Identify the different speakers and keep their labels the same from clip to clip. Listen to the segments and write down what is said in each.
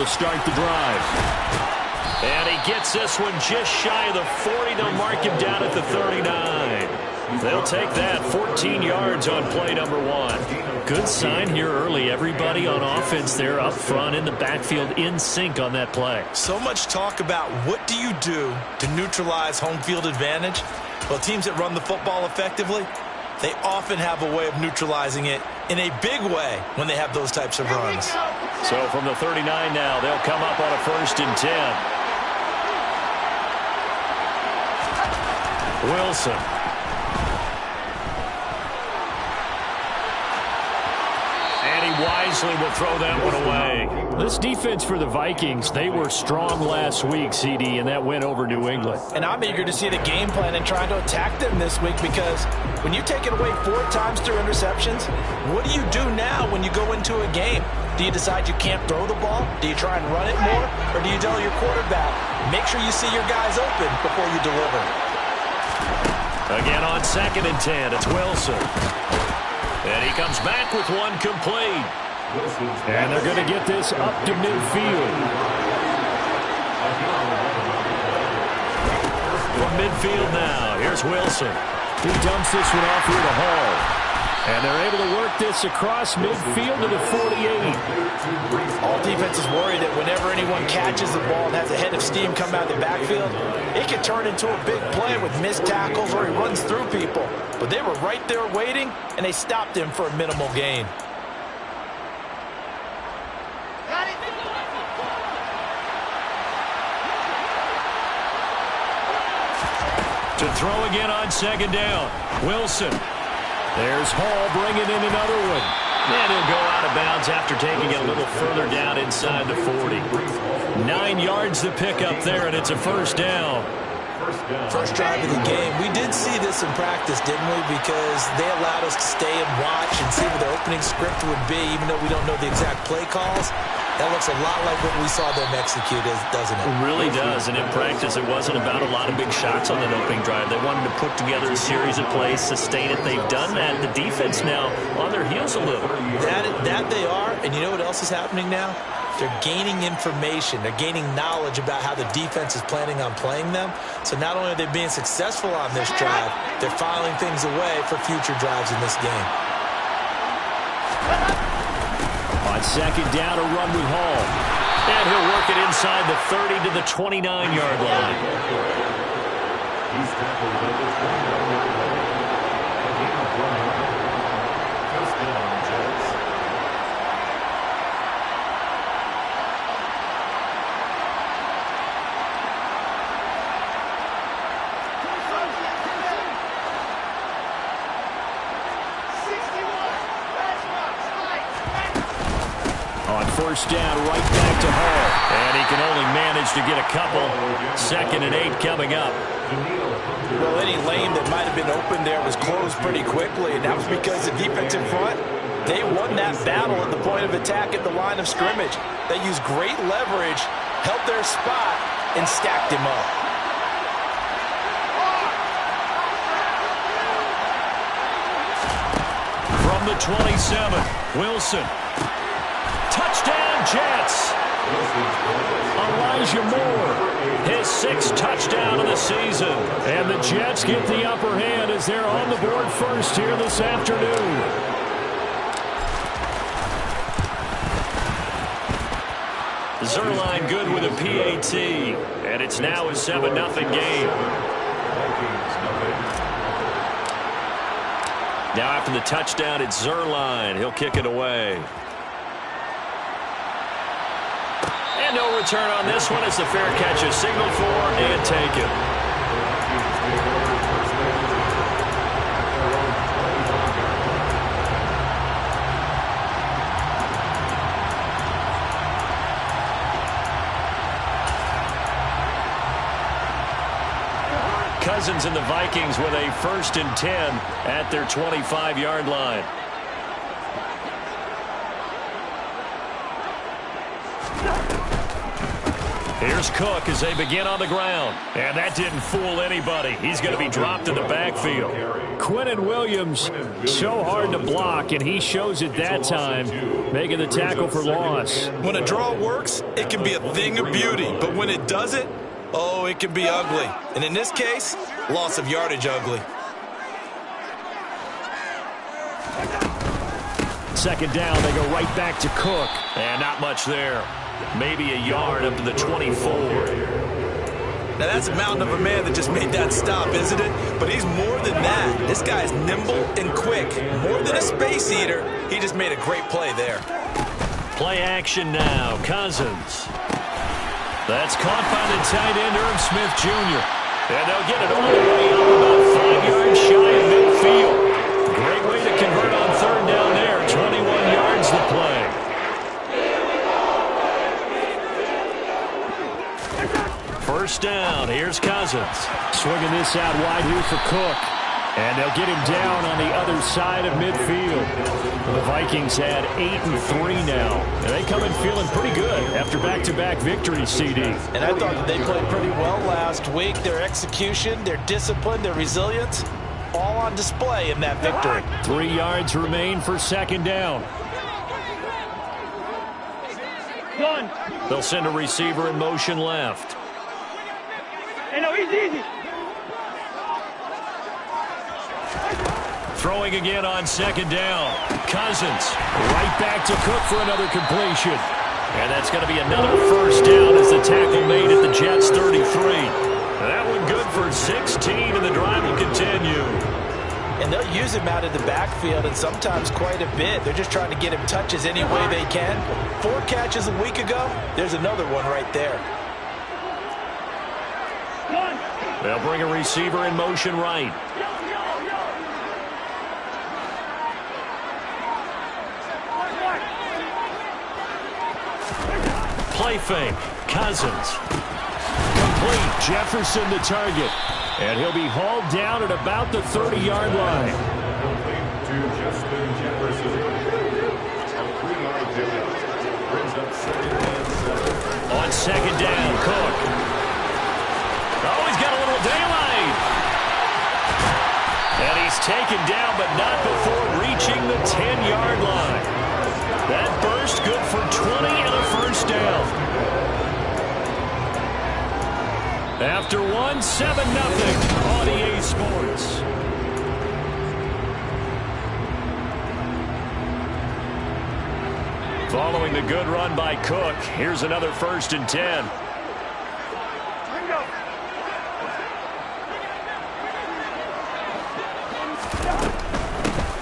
Speaker 1: to start the drive. And he gets this one just shy of the 40. They'll mark him down at the 39. They'll take that 14 yards on play number 1. Good sign here early. Everybody on offense there up front in the backfield in sync on that play.
Speaker 2: So much talk about what do you do to neutralize home field advantage. Well, teams that run the football effectively, they often have a way of neutralizing it in a big way when they have those types of runs.
Speaker 1: So from the 39 now, they'll come up on a 1st and 10. Wilson. And he wisely will throw that one away. This defense for the Vikings, they were strong last week, CD, and that went over New England.
Speaker 2: And I'm eager to see the game plan and trying to attack them this week, because when you take it away 4 times through interceptions, what do you do now when you go into a game? Do you decide you can't throw the ball? Do you try and run it more? Or do you tell your quarterback, make sure you see your guys open before you deliver?
Speaker 1: Again on 2nd and 10, it's Wilson. And he comes back with one complete. And they're going to get this up to midfield. From midfield now, here's Wilson. He dumps this one off here to Hall. And they're able to work this across midfield to the 48.
Speaker 2: All defenses worry that whenever anyone catches the ball and has a head of steam come out of the backfield, it can turn into a big play with missed tackles or he runs through people. But they were right there waiting, and they stopped him for a minimal gain.
Speaker 1: To throw again on 2nd down. Wilson. There's Hall bringing in another one. And he'll go out of bounds after taking it a little further down inside the 40. 9 yards to pick up there, and it's a 1st down.
Speaker 2: First drive of the game. We did see this in practice, didn't we? Because they allowed us to stay and watch and see what the opening script would be, even though we don't know the exact play calls. That looks a lot like what we saw them execute, doesn't it?
Speaker 1: It really does, and in practice it wasn't about a lot of big shots on that opening drive. They wanted to put together a series of plays, sustain it. They've done that. The defense now on their heels a little.
Speaker 2: That they are, and you know what else is happening now? They're gaining information. They're gaining knowledge about how the defense is planning on playing them. So not only are they being successful on this drive, they're filing things away for future drives in this game.
Speaker 1: On 2nd down, a run with Hall. And he'll work it inside the 30 to the 29-yard line. He's tackled at the 29-yard line. Again, first down, Jets. On 1st down, right back to Hall. And he can only manage to get a couple. 2nd and 8 coming up.
Speaker 2: Well, any lane that might have been open there was closed pretty quickly, and that was because the defense in front, they won that battle at the point of attack at the line of scrimmage. They used great leverage, held their spot, and stacked him up.
Speaker 1: From the 27, Wilson. Touchdown, Jets. Elijah Moore, his 6th touchdown of the season. And the Jets get the upper hand as they're on the board first here this afternoon. Zuerlein good with a PAT. And it's now a 7-0 game. Now after the touchdown, it's Zuerlein. He'll kick it away. And no return on this one as the fair catch is signaled for and taken. Cousins and the Vikings with a 1st and 10 at their 25-yard line. Here's Cook as they begin on the ground. And that didn't fool anybody. He's going to be dropped in the backfield.
Speaker 3: Quinnen Williams, so hard to block, and he shows it that time, making the tackle for loss.
Speaker 2: When a draw works, it can be a thing of beauty. But when it doesn't, oh, it can be ugly. And in this case, loss of yardage ugly.
Speaker 3: Second down, they go right back to Cook.
Speaker 1: And not much there. Maybe a yard up to the 24.
Speaker 2: Now that's a mountain of a man that just made that stop, isn't it? But he's more than that. This guy's nimble and quick. More than a space eater, he just made a great play there.
Speaker 1: Play action now. Cousins. That's caught by the tight end, Irv Smith Jr. And they'll get it all the way up about 5 yards shy of midfield. Great way to convert on third down there. 21 yards the play. First down, here's Cousins.
Speaker 3: Swinging this out wide here for Cook. And they'll get him down on the other side of midfield. The Vikings had 8-3 now. And they come in feeling pretty good after back-to-back victories, CD.
Speaker 2: And I thought that they played pretty well last week. Their execution, their discipline, their resilience, all on display in that victory.
Speaker 3: 3 yards remain for second down.
Speaker 1: They'll send a receiver in motion left.
Speaker 4: Hey, no, he's easy.
Speaker 1: Throwing again on second down. Cousins right back to Cook for another completion. And that's going to be another first down as the tackle made at the Jets' 33. That one good for 16, and the drive will continue.
Speaker 2: And they'll use him out in the backfield, and sometimes quite a bit. They're just trying to get him touches any way they can. 4 catches a week ago. There's another one right there.
Speaker 1: They'll bring a receiver in motion right. Play fake. Cousins.
Speaker 3: Complete. Jefferson the target. And he'll be hauled down at about the 30-yard line.
Speaker 1: On second down, Cook. Oh, he's got a little daylight. And he's taken down, but not before reaching the 10-yard line. That burst good for 20 and a first down. After 1, 7-0 on EA Sports. Following the good run by Cook, here's another 1st and 10.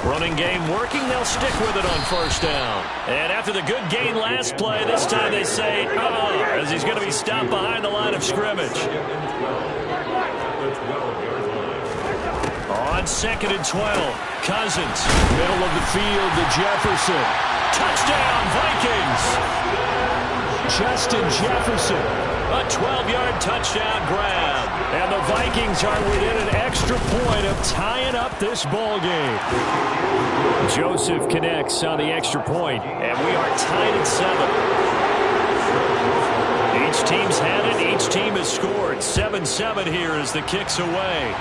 Speaker 1: Running game working, they'll stick with it on first down. And after the good gain last play, this time they say, as he's going to be stopped behind the line of scrimmage. On 2nd and 12, Cousins.
Speaker 3: Middle of the field to Jefferson.
Speaker 1: Touchdown, Vikings!
Speaker 3: Justin Jefferson.
Speaker 1: A 12-yard touchdown grab.
Speaker 3: And the Vikings are within an extra point of tying up this ball game. Joseph connects on the extra point.
Speaker 1: And we are tied at 7. Each team's had it. Each team has scored. 7-7 here as the kick's away.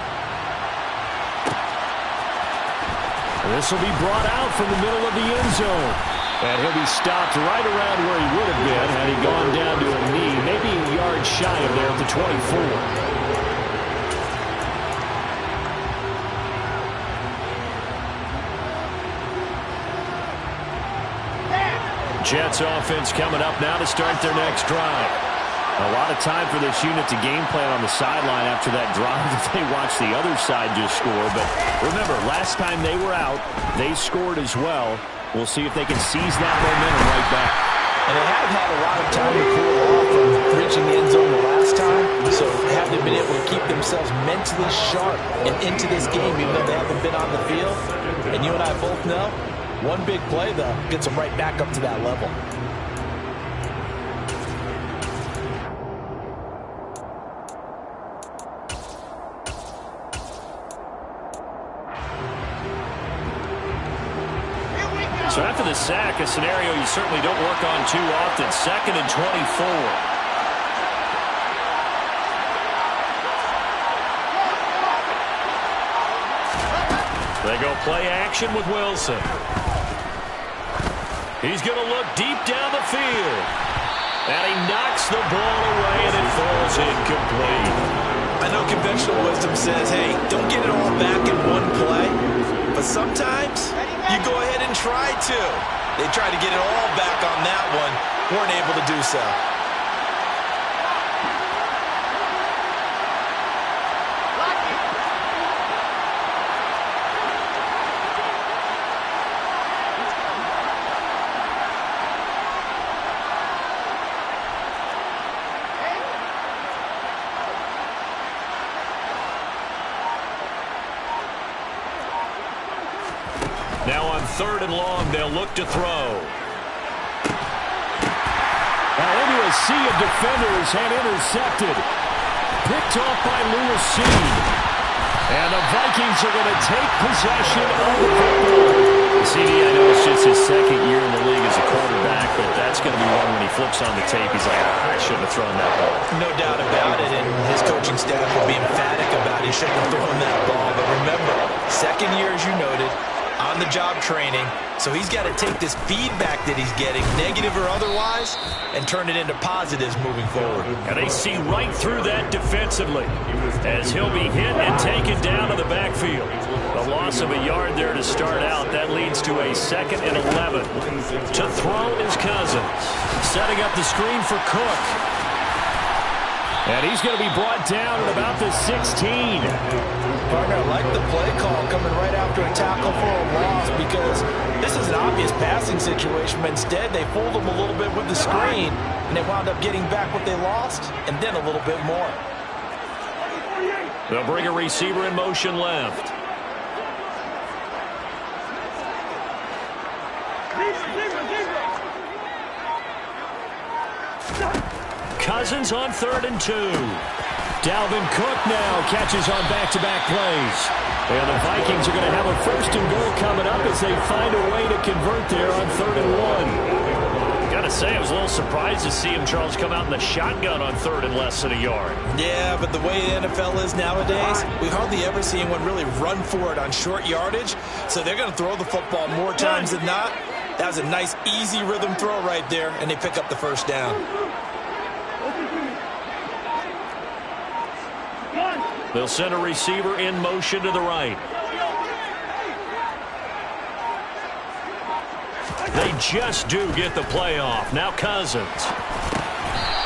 Speaker 3: This will be brought out from the middle of the end zone. And he'll be stopped right around where he would have been had he gone down to a knee, maybe a yard shy of there at the 24.
Speaker 1: Jets offense coming up now to start their next drive.
Speaker 3: A lot of time for this unit to game plan on the sideline after that drive that they watched the other side just score. But remember, last time they were out, they scored as well. We'll see if they can seize that momentum right back.
Speaker 2: And they haven't had a lot of time to cool off from reaching the end zone the last time. So have they been able to keep themselves mentally sharp and into this game even though they haven't been on the field? And you and I both know, one big play, though, gets them right back up to that level.
Speaker 1: So after the sack, a scenario you certainly don't work on too often. 2nd and 24. go play action with Wilson. He's going to look deep down the field. And he knocks the ball away, and it falls incomplete.
Speaker 2: I know conventional wisdom says, hey, don't get it all back in one play. But sometimes you go ahead and try to. They tried to get it all back on that one. Weren't able to do so.
Speaker 1: Now on 3rd and long, they'll look to throw.
Speaker 3: Now into a sea of defenders and intercepted. Picked off by Lewis Cine. And the Vikings are going to take possession of the football. CD, I know it's just his 2nd year in the league as a quarterback, but that's going to be one when he flips on the tape. He's like, I shouldn't have thrown that ball.
Speaker 2: No doubt about it, and his coaching staff will be emphatic about he shouldn't have thrown that ball. But remember, 2nd year, as you noted, on-the-job training, so he's got to take this feedback that he's getting, negative or otherwise, and turn it into positives moving forward.
Speaker 1: And they see right through that defensively as he'll be hit and taken down to the backfield. A loss of a yard there to start out. That leads to a 2nd and 11. To throw is Cousins. Setting up the screen for Cook.
Speaker 3: And he's going to be brought down at about the 16.
Speaker 2: Partner, I like the play call coming right after a tackle for a loss because this is an obvious passing situation, but instead they fooled them a little bit with the screen, and they wound up getting back what they lost, and then a little bit more.
Speaker 1: They'll bring a receiver in motion left. Cousins on 3rd and 2. Dalvin Cook now catches on back-to-back plays. And the Vikings are going to have a 1st and goal coming up as they find a way to convert there on 3rd and 1. Got to say, I was a little surprised to see him, Charles, come out in the shotgun on 3rd and less than a yard.
Speaker 2: Yeah, but the way the NFL is nowadays, we hardly ever see anyone really run for it on short yardage. So they're going to throw the football more times than not. That was a nice, easy rhythm throw right there, and they pick up the 1st down.
Speaker 1: They'll send a receiver in motion to the right. They just do get the play off. Now Cousins.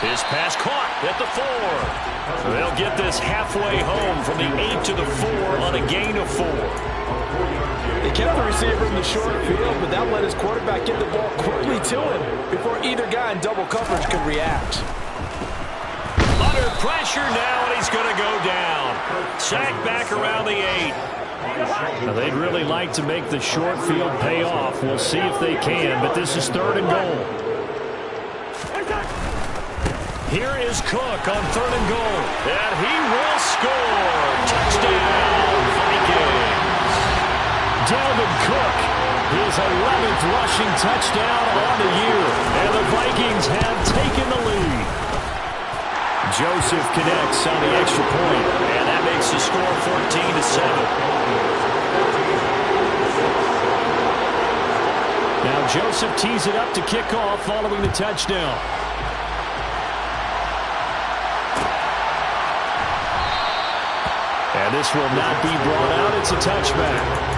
Speaker 1: His pass caught at the 4. They'll get this halfway home from the 8 to the 4 on a gain of 4.
Speaker 2: They kept the receiver in the short field, but that let his quarterback get the ball quickly to him before either guy in double coverage could react.
Speaker 1: Under pressure now, and he's going to go down. Sacked back around the 8.
Speaker 3: Now, they'd really like to make the short field pay off. We'll see if they can, but this is 3rd and goal.
Speaker 1: Here is Cook on 3rd and goal. And he will score. Touchdown, Vikings.
Speaker 3: Dalvin Cook, his 11th rushing touchdown on the year. And the Vikings have taken the lead. Joseph connects on the extra point.
Speaker 1: And that makes the score 14-7.
Speaker 3: Now Joseph tees it up to kick off following the touchdown. And this will not be brought out. It's a touchback.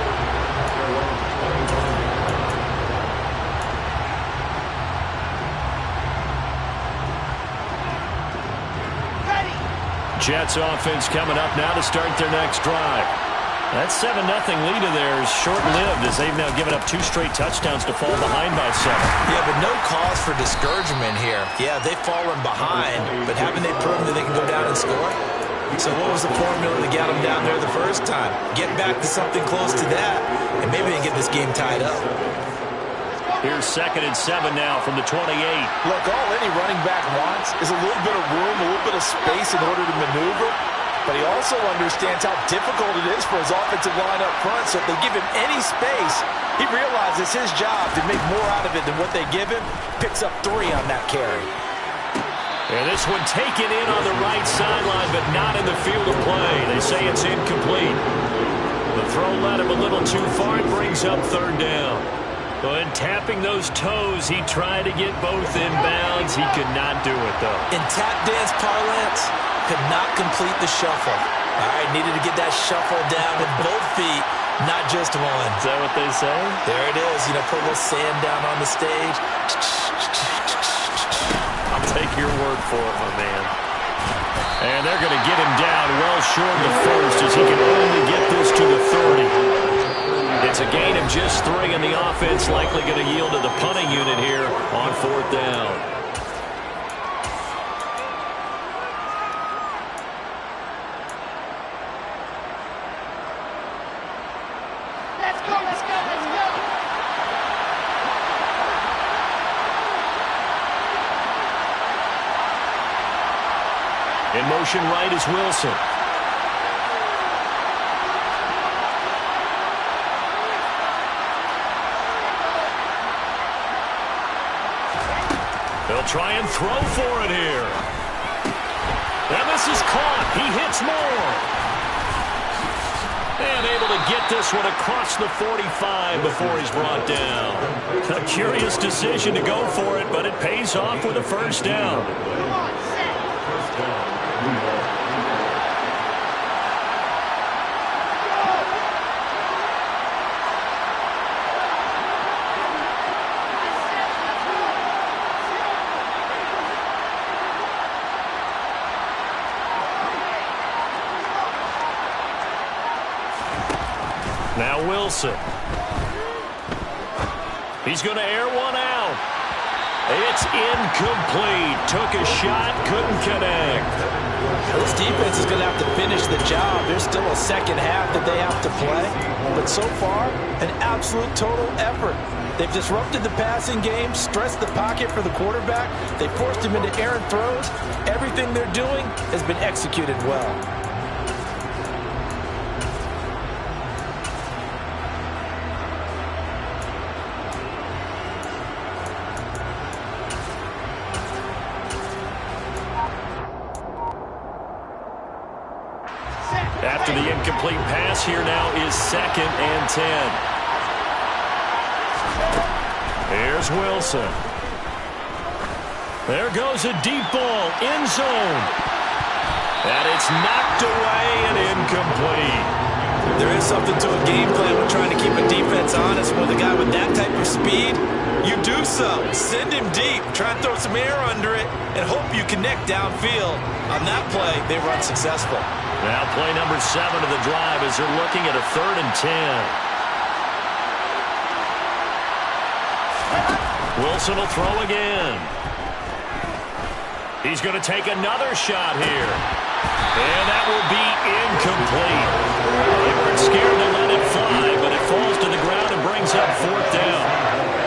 Speaker 1: Jets offense coming up now to start their next drive. That 7-0 lead of theirs short-lived as they've now given up 2 straight touchdowns to fall behind by 7.
Speaker 2: Yeah, but no cause for discouragement here. Yeah, they've fallen behind, but haven't they proven that they can go down and score? So what was the formula that got them down there the first time? Get back to something close to that, and maybe they can get this game tied up.
Speaker 1: Here's 2nd and 7 now from the 28.
Speaker 2: Look, all any running back wants is a little bit of room, a little bit of space in order to maneuver. But he also understands how difficult it is for his offensive line up front. So if they give him any space, he realizes his job to make more out of it than what they give him. Picks up 3 on that carry.
Speaker 1: And this one taken in on the right sideline, but not in the field of play. They say it's incomplete. The throw led him a little too far and brings up third down. And tapping those toes, he tried to get both in bounds. He could not do it, though.
Speaker 2: In tap dance parlance, could not complete the shuffle. All right, needed to get that shuffle down with both feet, not just one.
Speaker 1: Is that what they say?
Speaker 2: There it is. You know, put a little sand down on the stage.
Speaker 1: I'll take your word for it, my man. And they're going to get him down well short of the first as he can only get this to the 30. It's a gain of just 3, and the offense likely going to yield to the punting unit here on 4th down.
Speaker 4: Let's go, let's go, let's go.
Speaker 1: In motion right is Wilson. They'll try and throw for it here. And this is caught. He hits more. And able to get this one across the 45 before he's brought down. A curious decision to go for it, but it pays off with a first down. Now Wilson. He's going to air one out. It's incomplete. Took a shot, couldn't connect.
Speaker 2: This defense is going to have to finish the job. There's still a second half that they have to play. But so far, an absolute total effort. They've disrupted the passing game, stressed the pocket for the quarterback. They forced him into errant throws. Everything they're doing has been executed well.
Speaker 1: After the incomplete pass, here now is 2nd and 10. Here's Wilson. There goes a deep ball, end zone. And it's knocked away and incomplete.
Speaker 2: There is something to a game plan when trying to keep a defense honest. With a guy with that type of speed, you do so. Send him deep, try and throw some air under it, and hope you connect downfield. On that play, they run successful.
Speaker 1: Now play number 7 of the drive as they're looking at a 3rd and 10. Wilson will throw again. He's going to take another shot here. And that will be incomplete. They weren't scared to let it fly, but it falls to the ground and brings up 4th down.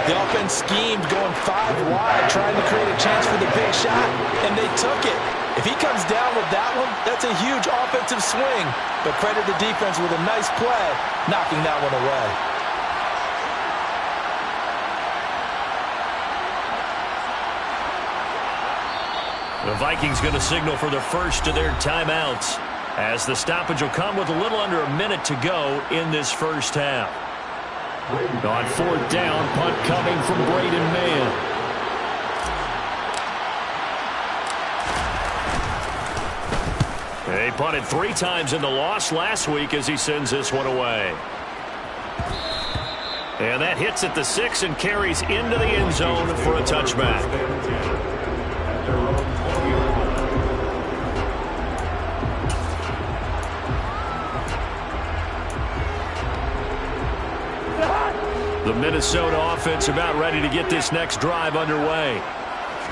Speaker 2: The offense schemed going 5 wide, trying to create a chance for the big shot, and they took it. If he comes down with that one, that's a huge offensive swing. But credit the defense with a nice play, knocking that one away.
Speaker 1: The Vikings going to signal for the first of their timeouts, as the stoppage will come with a little under a minute to go in this first half. On 4th down, punt coming from Braden Mann. They punted 3 times in the loss last week as he sends this one away. And that hits at the 6 and carries into the end zone for a touchback. The Minnesota offense about ready to get this next drive underway.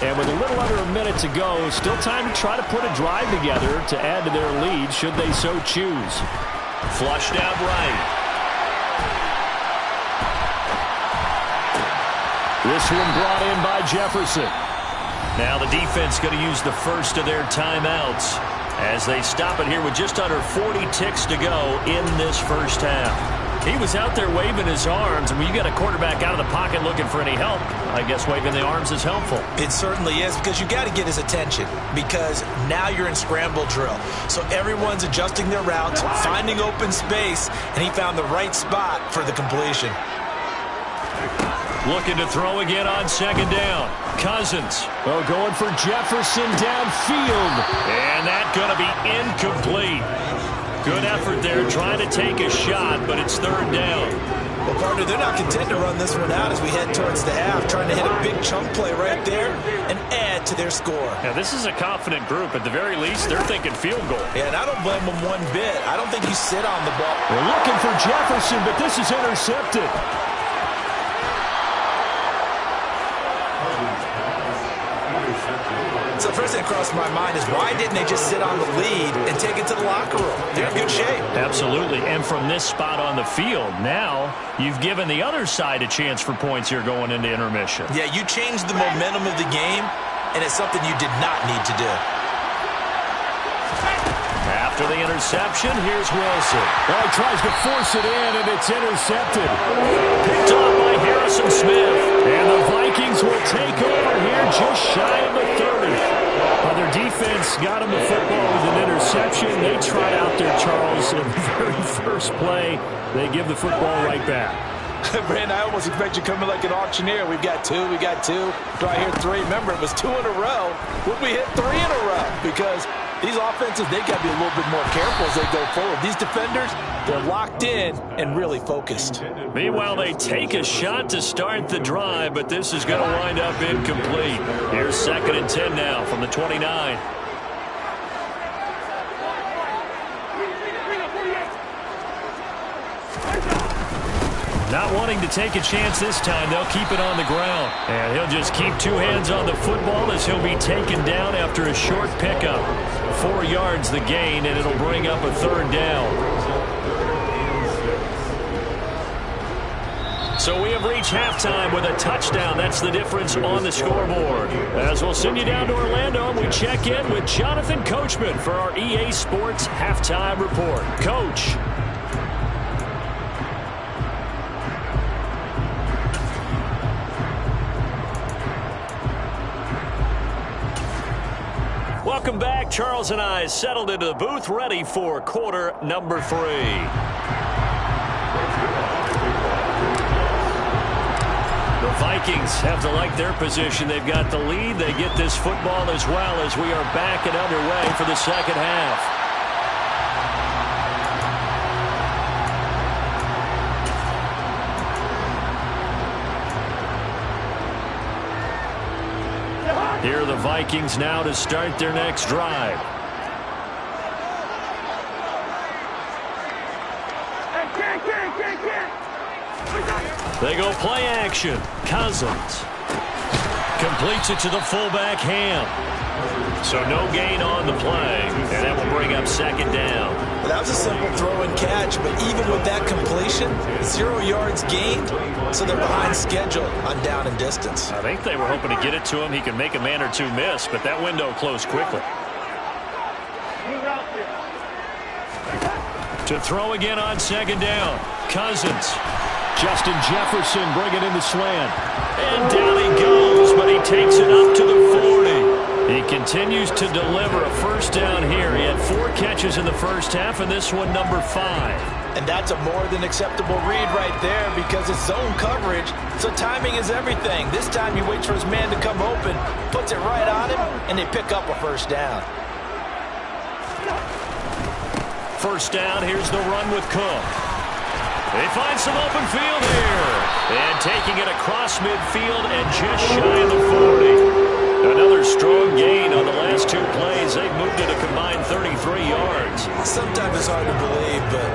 Speaker 1: And with a little under a minute to go, still time to try to put a drive together to add to their lead should they so choose. Flushed out right. This one brought in by Jefferson. Now the defense going to use the first of their timeouts as they stop it here with just under 40 ticks to go in this first half. He was out there waving his arms, and when you got a quarterback out of the pocket looking for any help, I guess waving the arms is helpful.
Speaker 2: It certainly is, because you got to get his attention, because now you're in scramble drill. So everyone's adjusting their routes, finding open space, and he found the right spot for the completion.
Speaker 1: Looking to throw again on second down. Cousins.
Speaker 3: Oh, going for Jefferson downfield.
Speaker 1: And that's going to be incomplete. Good effort there, trying to take a shot, but it's third down.
Speaker 2: Well, partner, they're not content to run this one out as we head towards the half, trying to hit a big chunk play right there and add to their score.
Speaker 1: Now, this is a confident group. At the very least, they're thinking field goal.
Speaker 2: Yeah, and I don't blame them one bit. I don't think you sit on the ball.
Speaker 3: They're looking for Jefferson, but this is intercepted.
Speaker 2: So first thing that crossed my mind is, why didn't they just sit on the lead and take it to the locker room? They're in good shape.
Speaker 1: Absolutely. And from this spot on the field, now you've given the other side a chance for points here going into intermission.
Speaker 2: Yeah, you changed the momentum of the game, and it's something you did not need to do.
Speaker 1: After the interception, here's Wilson.
Speaker 3: Well, he tries to force it in, and it's intercepted.
Speaker 1: Picked off by Harrison Smith.
Speaker 3: And the Vikings will take over here just shy of the 30.
Speaker 1: Well, their defense got him the football with an interception. They tried out there, Charles, in the very first play. They give the football right back.
Speaker 2: Brandon, I almost expect you coming like an auctioneer. We've got two. Do I hear three? Remember, it was 2 in a row. Would we hit 3 in a row? Because these offenses, they got to be a little bit more careful as they go forward. These defenders, they're locked in and really focused.
Speaker 1: Meanwhile, they take a shot to start the drive, but this is going to wind up incomplete. Here's 2nd and 10 now from the 29. Not wanting to take a chance this time, they'll keep it on the ground. And he'll just keep 2 hands on the football as he'll be taken down after a short pickup. 4 yards the gain, and it'll bring up a 3rd down. So we have reached halftime with a touchdown. That's the difference on the scoreboard. As we'll send you down to Orlando, and we check in with Jonathan Coachman for our EA Sports Halftime Report. Coach. Welcome back. Charles and I settled into the booth, ready for quarter number 3. The Vikings have to like their position. They've got the lead. They get this football as well as we are back and underway for the second half. Here are the Vikings now to start their next drive. They go play action. Cousins completes it to the fullback Ham. So no gain on the play, and that will bring up 2nd down.
Speaker 2: Well, that was a simple throw and catch, but even with that completion, 0 yards gained, so they're behind schedule on down and distance.
Speaker 1: I think they were hoping to get it to him. He can make a man or two miss, but that window closed quickly. To throw again on 2nd down. Cousins.
Speaker 3: Justin Jefferson bringing in the slant.
Speaker 1: And down he goes, but he takes it up to the 40. He continues to deliver a 1st down here. He had 4 catches in the first half, and this one number 5.
Speaker 2: And that's a more than acceptable read right there because it's zone coverage, so timing is everything. This time he waits for his man to come open, puts it right on him, and they pick up a 1st down.
Speaker 1: 1st down, here's the run with Cook. They find some open field here. And taking it across midfield and just shy of the 40. Another strong gain on the last 2 plays. They've moved it a combined 33 yards.
Speaker 2: Sometimes it's hard to believe, but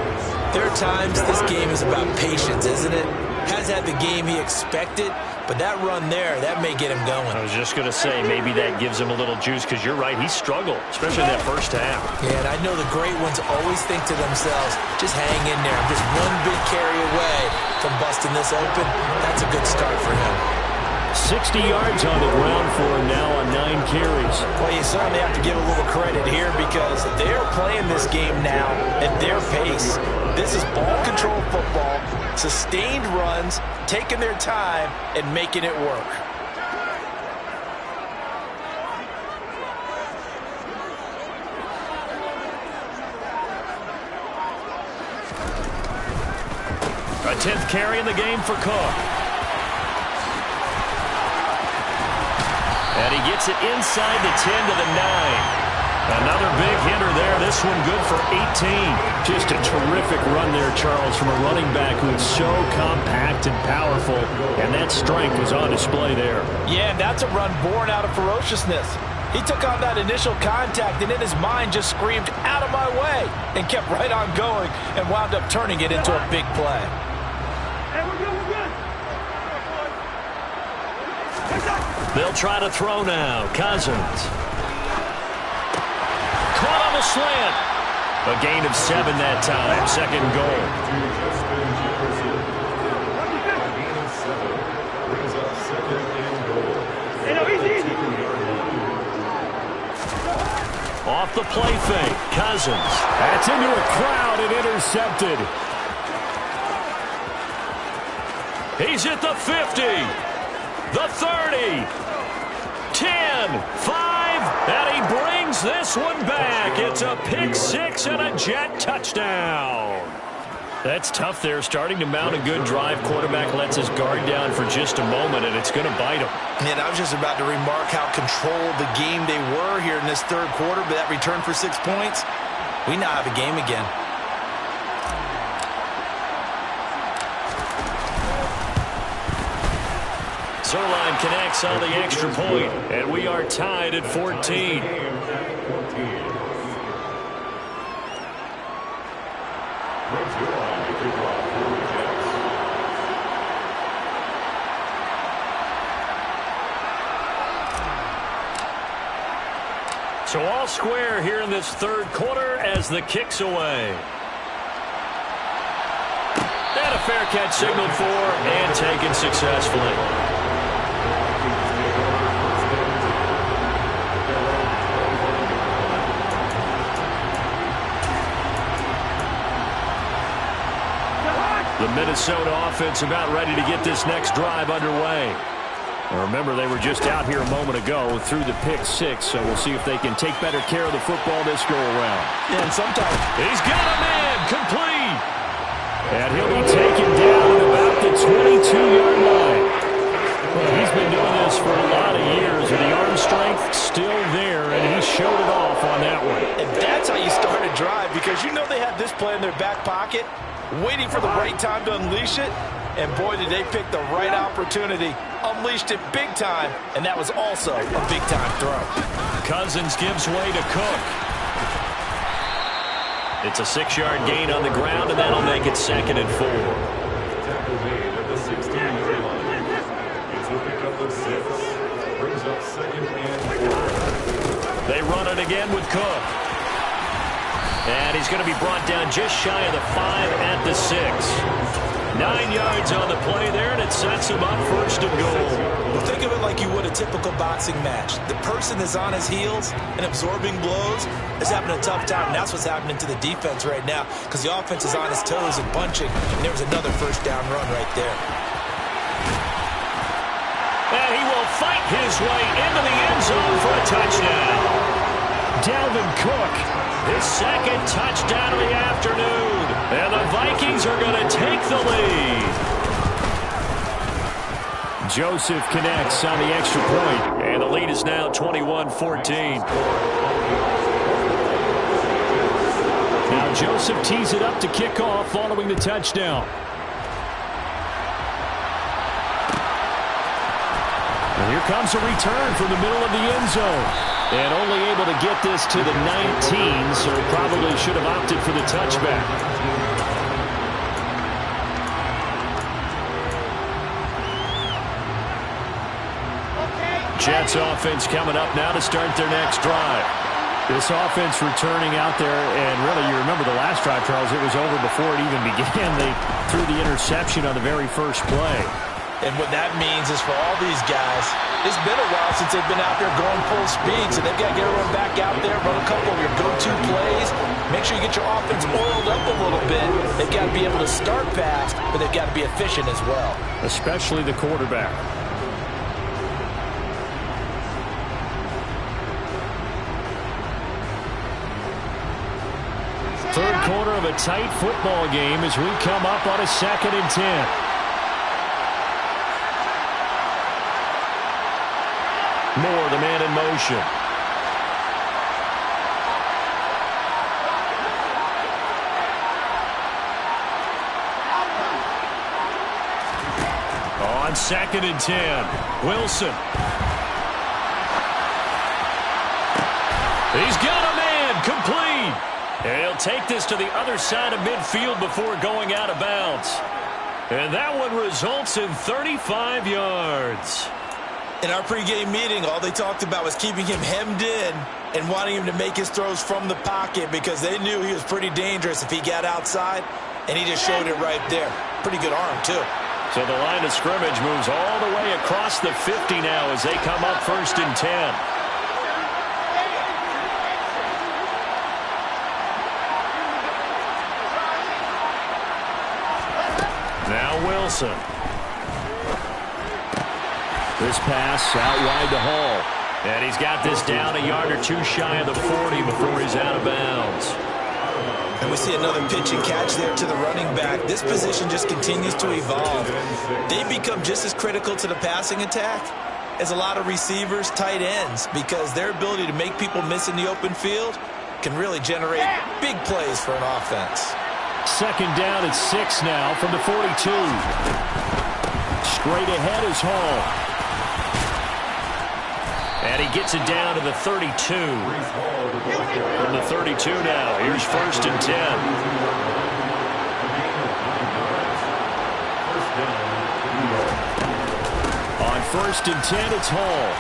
Speaker 2: there are times this game is about patience, isn't it? Has had the game he expected, but that run there, that may get him going.
Speaker 1: I was just going to say, maybe that gives him a little juice, because you're right, he struggled, especially in that first half.
Speaker 2: Yeah, and I know the great ones always think to themselves, just hang in there. I'm just one big carry away from busting this open. That's a good start for him.
Speaker 3: 60 yards on the ground for him now on 9 carries.
Speaker 2: Well, you certainly have to give a little credit here because they're playing this game now at their pace. This is ball control football, sustained runs, taking their time, and making it work.
Speaker 1: A 10th carry in the game for Cook. And he gets it inside the 10 to the 9. Another big hitter there. This one good for 18.
Speaker 3: Just a terrific run there, Charles, from a running back who is so compact and powerful. And that strength was on display there.
Speaker 2: Yeah, and that's a run born out of ferociousness. He took on that initial contact and in his mind just screamed, "Out of my way," and kept right on going and wound up turning it into a big play.
Speaker 1: They'll try to throw now. Cousins. Caught on the slant. A gain of 7 that time. Second goal. Off the play fake. Cousins.
Speaker 3: That's into a crowd and intercepted.
Speaker 1: He's at the 50. The 30, 10, 5, and he brings this one back. It's a pick 6 and a Jet touchdown. That's tough there, starting to mount a good drive. Quarterback lets his guard down for just a moment, and it's going to bite him.
Speaker 2: And I was just about to remark how controlled the game they were here in this third quarter, but that return for 6 points, we now have a game again.
Speaker 1: Zuerlein connects on the extra point, and we are tied at 14. So all square here in this third quarter as the kick's away. And a fair catch signaled for and taken successfully. The Minnesota offense about ready to get this next drive underway. Remember, they were just out here a moment ago through the pick 6, so we'll see if they can take better care of the football this go-around.
Speaker 2: Yeah, and sometimes
Speaker 1: he's got a man complete. And he'll be taken down at about the 22-yard line. Well, he's been doing this for a lot of years, and the arm strength still there, and he showed it off on that one.
Speaker 2: And that's how you start a drive, because you know they have this play in their back pocket, waiting for the right time to unleash it. And boy, did they pick the right opportunity. Unleashed it big time, and that was also a big-time throw.
Speaker 1: Cousins gives way to Cook. It's a 6-yard gain on the ground, and that'll make it 2nd and 4.
Speaker 5: Tackle made at the 16-yard line. It's a pickup of 6. Brings up 2nd and 4.
Speaker 1: They run it again with Cook. And he's going to be brought down just shy of the 5 at the 6. 9 yards on the play there, and it sets him up 1st and goal.
Speaker 2: Well, think of it like you would a typical boxing match. The person is on his heels and absorbing blows is having a tough time, and that's what's happening to the defense right now because the offense is on his toes and bunching, and there was another 1st down run right there.
Speaker 1: And he will fight his way into the end zone for a touchdown. Dalvin Cook, his 2nd touchdown of the afternoon. And the Vikings are going to take the lead.
Speaker 3: Joseph connects on the extra point.
Speaker 1: And the lead is now 21-14.
Speaker 3: Now Joseph tees it up to kick off following the touchdown. And here comes a return from the middle of the end zone. And only able to get this to the 19, so probably should have opted for the touchback.
Speaker 1: Jets offense coming up now to start their next drive.
Speaker 3: This offense returning out there, and really, you remember the last drive, Charles, it was over before it even began. They threw the interception on the very first play.
Speaker 2: And what that means is for all these guys, it's been a while since they've been out there going full speed, so they've got to get everyone back out there, run a couple of your go-to plays, make sure you get your offense oiled up a little bit. They've got to be able to start fast, but they've got to be efficient as well.
Speaker 3: Especially the quarterback. Third quarter of a tight football game as we come up on a 2nd and 10. Moore, the man in motion. On 2nd and 10, Wilson. He's got a man, complete. And he'll take this to the other side of midfield before going out of bounds. And that one results in 35 yards.
Speaker 2: In our pregame meeting, all they talked about was keeping him hemmed in and wanting him to make his throws from the pocket because they knew he was pretty dangerous if he got outside, and he just showed it right there. Pretty good arm, too.
Speaker 1: So the line of scrimmage moves all the way across the 50 now as they come up 1st and 10. Now Wilson. This pass out wide to Hall. And he's got this down a yard or two shy of the 40 before he's out of bounds.
Speaker 2: And we see another pitch and catch there to the running back. This position just continues to evolve. They become just as critical to the passing attack as a lot of receivers, tight ends, because their ability to make people miss in the open field can really generate big plays for an offense.
Speaker 3: 2nd down at 6 now from the 42. Straight ahead is Hall. And he gets it down to the 32. From the 32 now, here's 1st and 10. On 1st and 10, it's Hall.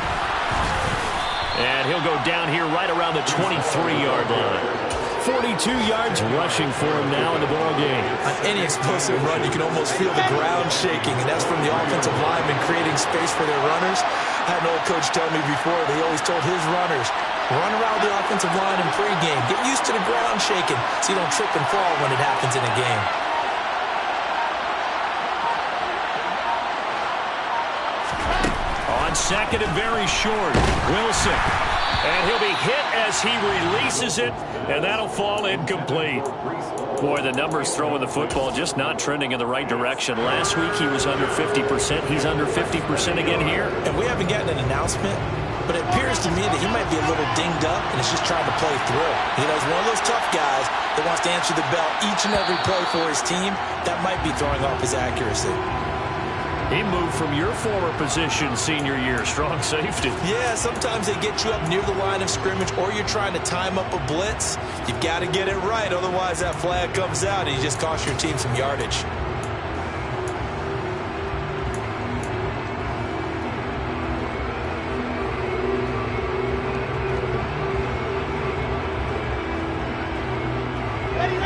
Speaker 3: And he'll go down here right around the 23-yard line. 42 yards rushing for him now in the ball game.
Speaker 2: On any explosive run, you can almost feel the ground shaking, and that's from the offensive linemen creating space for their runners. I had an old coach tell me before, they always told his runners, run around the offensive line in pregame. Get used to the ground shaking so you don't trip and fall when it happens in a game.
Speaker 1: On 2nd and very short, Wilson. And he'll be hit as he releases it, and that'll fall incomplete. Boy, the numbers throwing the football just not trending in the right direction. Last week he was under 50%. He's under 50% again here.
Speaker 2: And we haven't gotten an announcement, but it appears to me that he might be a little dinged up and is just trying to play through. You know, he's one of those tough guys that wants to answer the bell each and every play for his team. That might be throwing off his accuracy.
Speaker 1: He moved from your former position senior year, strong safety.
Speaker 2: Yeah, sometimes they get you up near the line of scrimmage or you're trying to time up a blitz. You've got to get it right, otherwise that flag comes out and you just cost your team some yardage.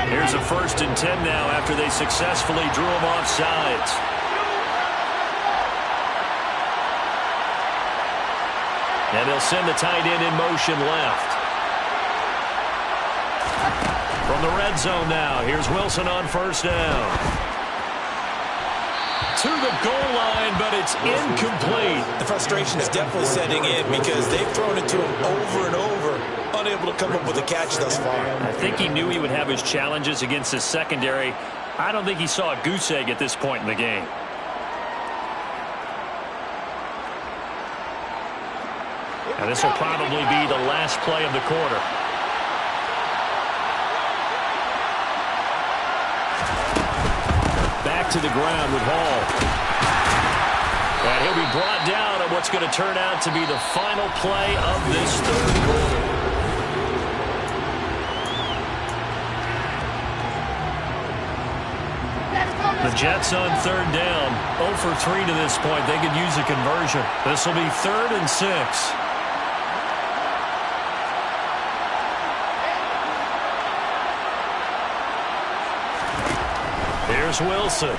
Speaker 1: Here's a 1st and 10 now after they successfully drew him off sides. And they'll send the tight end in motion left. From the red zone now, here's Wilson on 1st down. To the goal line, but it's incomplete.
Speaker 2: The frustration is definitely setting in because they've thrown it to him over and over, unable to come up with a catch thus far.
Speaker 1: I think he knew he would have his challenges against his secondary. I don't think he saw a goose egg at this point in the game. And this will probably be the last play of the quarter. Back to the ground with Hall. And he'll be brought down on what's going to turn out to be the final play of this 3rd quarter. The Jets on 3rd down. 0 for 3 to this point. They could use a conversion. This will be 3rd and 6. Here's Wilson.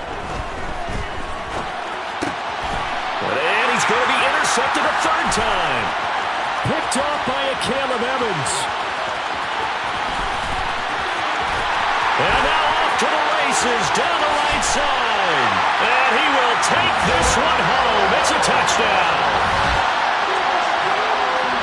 Speaker 1: intercepted a third time. Picked off by a Caleb Evans. And now off to the races down the right side. And he will take this one home. It's a touchdown.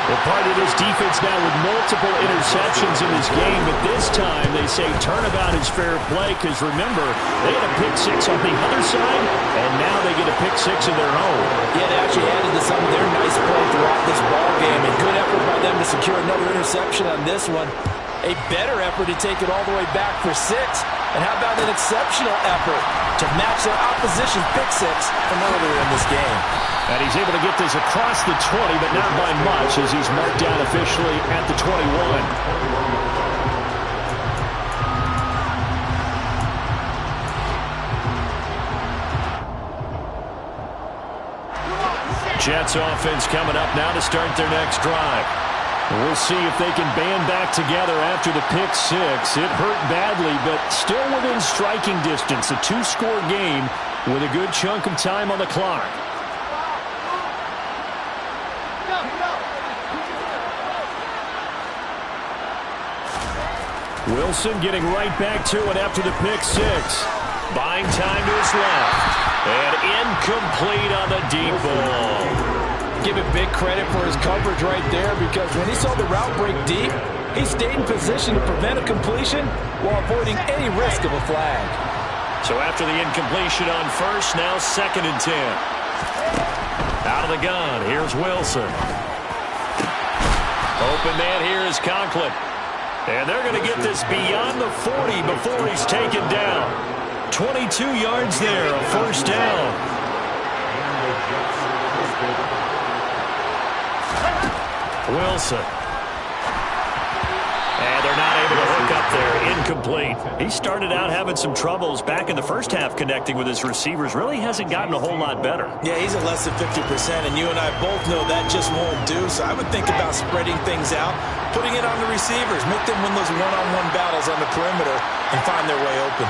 Speaker 1: Well, part of this defense now with multiple interceptions in this game, but this time they say turnabout is fair play because, remember, they had a pick six on the other side, and now they get a pick six of their own.
Speaker 2: Yeah, they actually added to some of their nice play throughout this ball game, and good effort by them to secure another interception on this one. A better effort to take it all the way back for 6. And how about an exceptional effort to match their opposition's pick six from earlier in this game?
Speaker 1: And he's able to get this across the 20, but not by much as he's marked down officially at the 21. Jets offense coming up now to start their next drive. We'll see if they can band back together after the pick six. It hurt badly, but still within striking distance. A 2-score game with a good chunk of time on the clock. Wilson getting right back to it after the pick six. Buying time to his left. And incomplete on the deep ball.
Speaker 2: Give it big credit for his coverage right there, because when he saw the route break deep, he stayed in position to prevent a completion while avoiding any risk of a flag.
Speaker 1: So after the incompletion on first, now 2nd and 10. Out of the gun, here's Wilson. Open man here is Conklin. And they're going to get this beyond the 40 before he's taken down. 22 yards there, a first down. Wilson. And they're not able to hook up there. Incomplete. He started out having some troubles back in the first half connecting with his receivers. Really hasn't gotten a whole lot better.
Speaker 2: Yeah, he's at less than 50%, and you and I both know that just won't do. So I would think about spreading things out, putting it on the receivers, make them win those one-on-one battles on the perimeter and find their way open.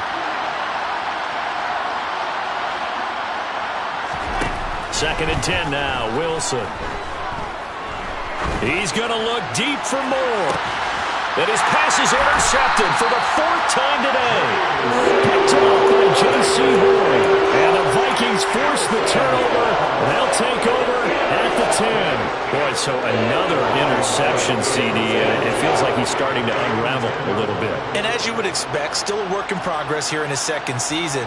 Speaker 1: 2nd and 10 now. Wilson. He's going to look deep for more. And his pass is intercepted for the 4th time today. Picked off by J.C. Horn. And the Vikings force the turnover. They'll take over at the 10. Boy, so another interception, CD. It feels like he's starting to unravel a little bit.
Speaker 2: And as you would expect, still a work in progress here in his 2nd season.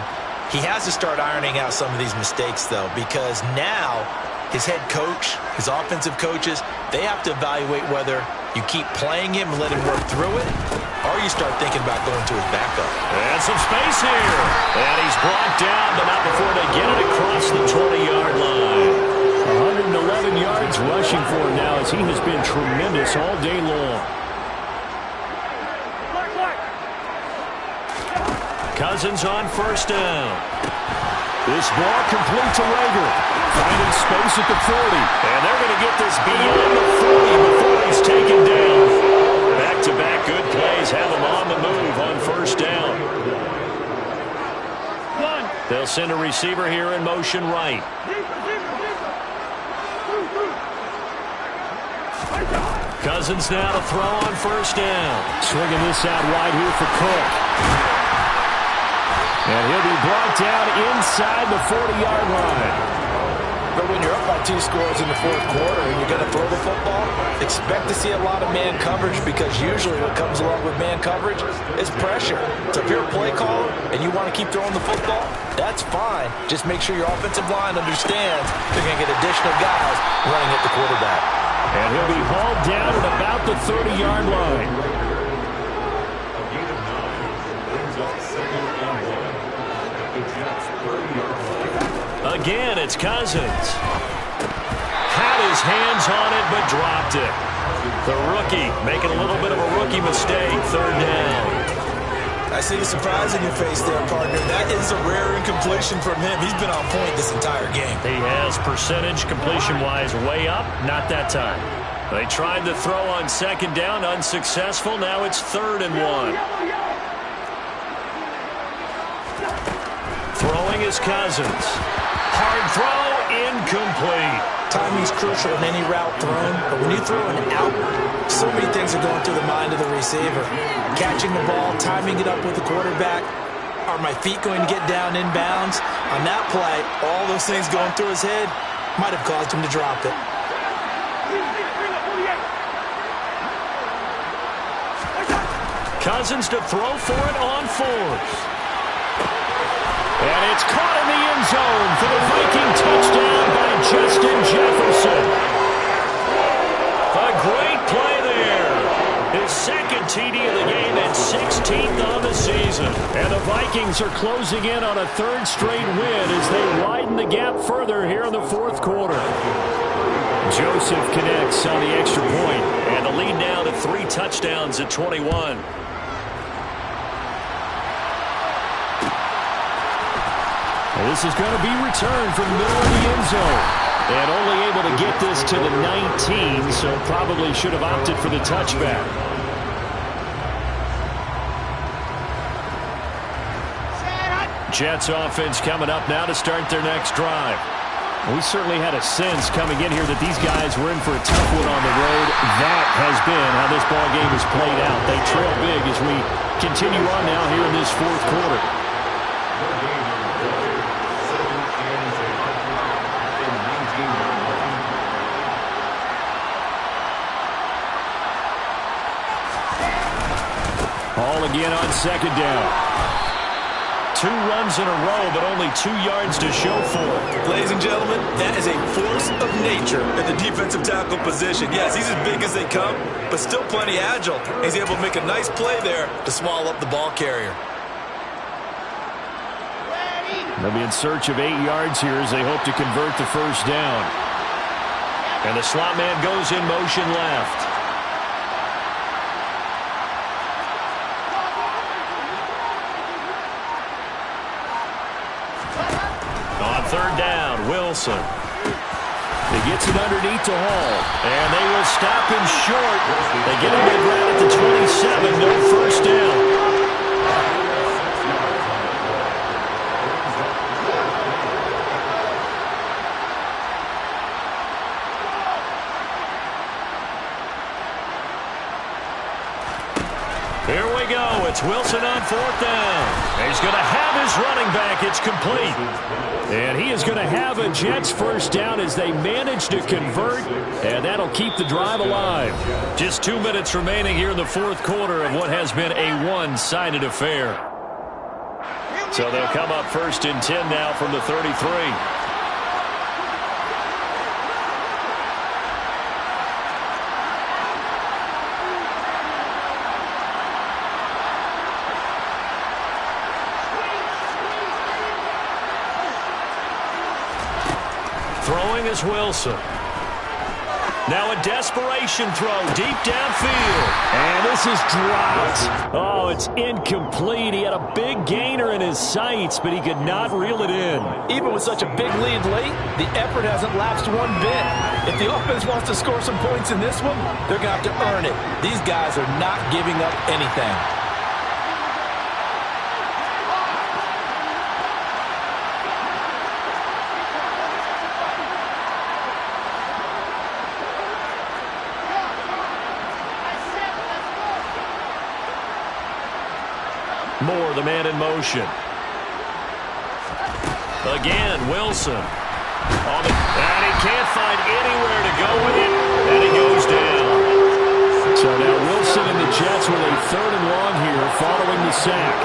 Speaker 2: He has to start ironing out some of these mistakes, though, because now his head coach, his offensive coaches, they have to evaluate whether you keep playing him and let him work through it, or you start thinking about going to his backup.
Speaker 1: And some space here. And he's brought down, but not before they get it across the 20-yard line. 111 yards rushing for him now as he has been tremendous all day long. Cousins on first down. This ball complete to Rager. Finding space at the 40. And they're going to get this beyond the 40 before he's taken down. Back-to-back good plays have him on the move on first down. They'll send a receiver here in motion right. Cousins now to throw on first down. Swinging this out wide here for Cook. And he'll be brought down inside the 40-yard line.
Speaker 2: But when you're up by 2 scores in the 4th quarter and you're going to throw the football, expect to see a lot of man coverage, because usually what comes along with man coverage is pressure. So if you're a play caller and you want to keep throwing the football, that's fine. Just make sure your offensive line understands they're going to get additional guys running at the quarterback.
Speaker 1: And he'll be hauled down at about the 30-yard line. Again, it's Cousins. Had his hands on it, but dropped it. The rookie making a little bit of a rookie mistake. 3rd down.
Speaker 2: I see the surprise in your face there, partner. That is a rare incompletion from him. He's been on point this entire game.
Speaker 1: He has percentage completion-wise way up. Not that time. They tried to throw on 2nd down. Unsuccessful. Now it's 3rd and 1. Throwing is Cousins. Hard throw, incomplete.
Speaker 2: Timing is crucial in any route thrown, but when you throw an out, so many things are going through the mind of the receiver. Catching the ball, timing it up with the quarterback. Are my feet going to get down inbounds? On that play, all those things going through his head might have caused him to drop it.
Speaker 1: Cousins to throw for it on fourth. And it's caught in the end zone for the Viking touchdown by Justin Jefferson. A great play there. His second TD of the game and 16th on the season. And the Vikings are closing in on a third straight win as they widen the gap further here in the fourth quarter. Joseph connects on the extra point, and the lead now to 3 touchdowns at 21. This is going to be returned from the middle of the end zone. And only able to get this to the 19, so probably should have opted for the touchback. Jets offense coming up now to start their next drive. We certainly had a sense coming in here that these guys were in for a tough one on the road. That has been how this ball game has played out. They trail big as we continue on now here in this fourth quarter. All again on second down. 2 runs in a row, but only 2 yards to show for it.
Speaker 2: Ladies and gentlemen, that is a force of nature at the defensive tackle position. Yes, he's as big as they come, but still plenty agile. He's able to make a nice play there to swallow up the ball carrier.
Speaker 1: They'll be in search of 8 yards here as they hope to convert the first down. And the slot man goes in motion left. Third down, Wilson. He gets it underneath to Hall. And they will stop him short. They get him right at the 27. No first down. Here we go. It's Wilson on fourth down. He's going to have his running back. It's complete. And he is going to have a Jets first down as they manage to convert. And that'll keep the drive alive. Just 2 minutes remaining here in the fourth quarter of what has been a one-sided affair. So they'll come up first and 10 now from the 33. Throwing is Wilson. Now a desperation throw deep downfield. And this is dropped. Oh, it's incomplete. He had a big gainer in his sights, but he could not reel it in.
Speaker 2: Even with such a big lead late, the effort hasn't lapsed one bit. If the offense wants to score some points in this one, they're going to have to earn it. These guys are not giving up anything.
Speaker 1: Moore, the man in motion. Again, Wilson. And he can't find anywhere to go with it, and he goes down. So now Wilson and the Jets with a third and long here following the sack.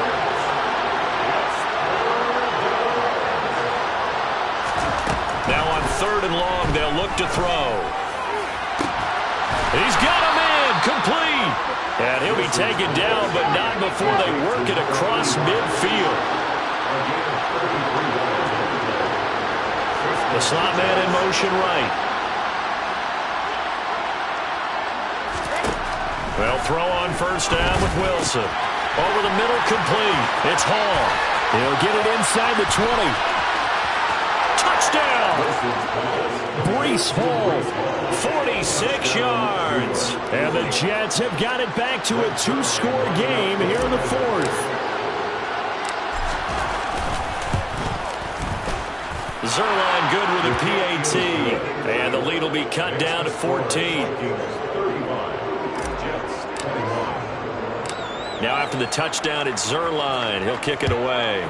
Speaker 1: Now on third and long, they'll look to throw. He's got a man, complete. And he'll be taken down, but not before they work it across midfield. The slot man in motion right. They'll throw on first down with Wilson. Over the middle, complete. It's Hall. He'll get it inside the 20. Touchdown! Breece Hall, 46 yards. And the Jets have got it back to a 2-score game here in the fourth. Zuerlein good with a PAT. And the lead will be cut down to 14. Now after the touchdown, it's Zuerlein. He'll kick it away.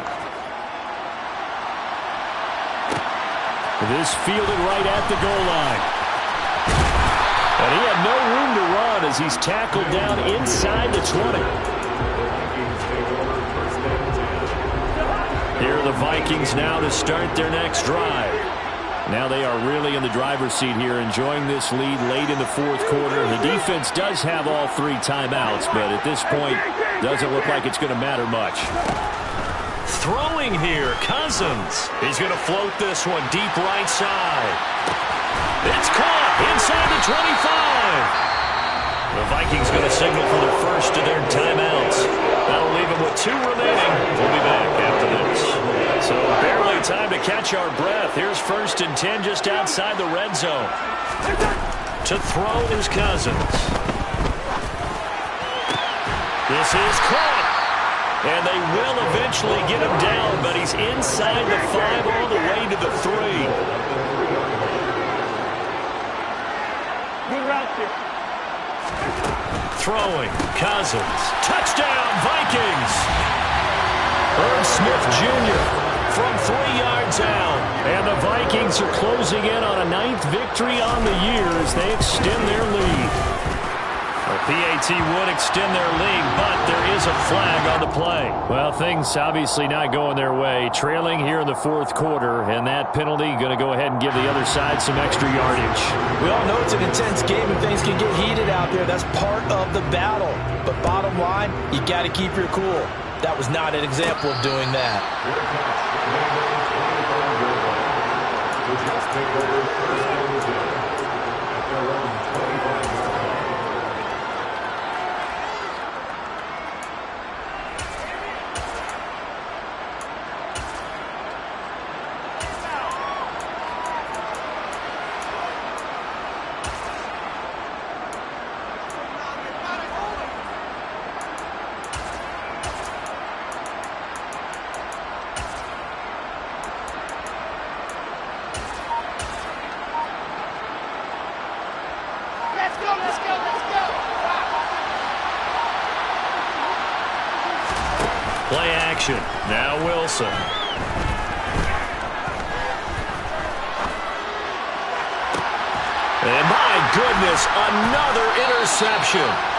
Speaker 3: This fielded right at the goal line. And he had no room to run as he's tackled down inside the 20. Here are the Vikings now to start their next drive. Now they are really in the driver's seat here, enjoying this lead late in the fourth quarter. The defense does have all 3 timeouts, but at this point, doesn't look like it's going to matter much.
Speaker 1: Throwing here, Cousins. He's going to float this one deep right side. It's caught inside the 25. The Vikings going to signal for the first of their timeouts. That'll leave them with 2 remaining. We'll be back after this. So barely time to catch our breath. Here's 1st and 10 just outside the red zone. To throw is Cousins. This is caught. And they will eventually get him down, but he's inside the 5 all the way to the 3.
Speaker 4: Good route here.
Speaker 1: Throwing, Cousins. Touchdown, Vikings! Irv Smith Jr. from 3 yards out.
Speaker 3: And the Vikings are closing in on a 9th victory on the year as they extend their lead. The PAT would extend their lead, but there is a flag on the play. Well, things obviously not going their way. Trailing here in the fourth quarter, and that penalty going to go ahead and give the other side some extra yardage.
Speaker 2: We all know it's an intense game and things can get heated out there. That's part of the battle. But bottom line, you got to keep your cool. That was not an example of doing that.
Speaker 1: Play action. Now Wilson. And my goodness, another interception.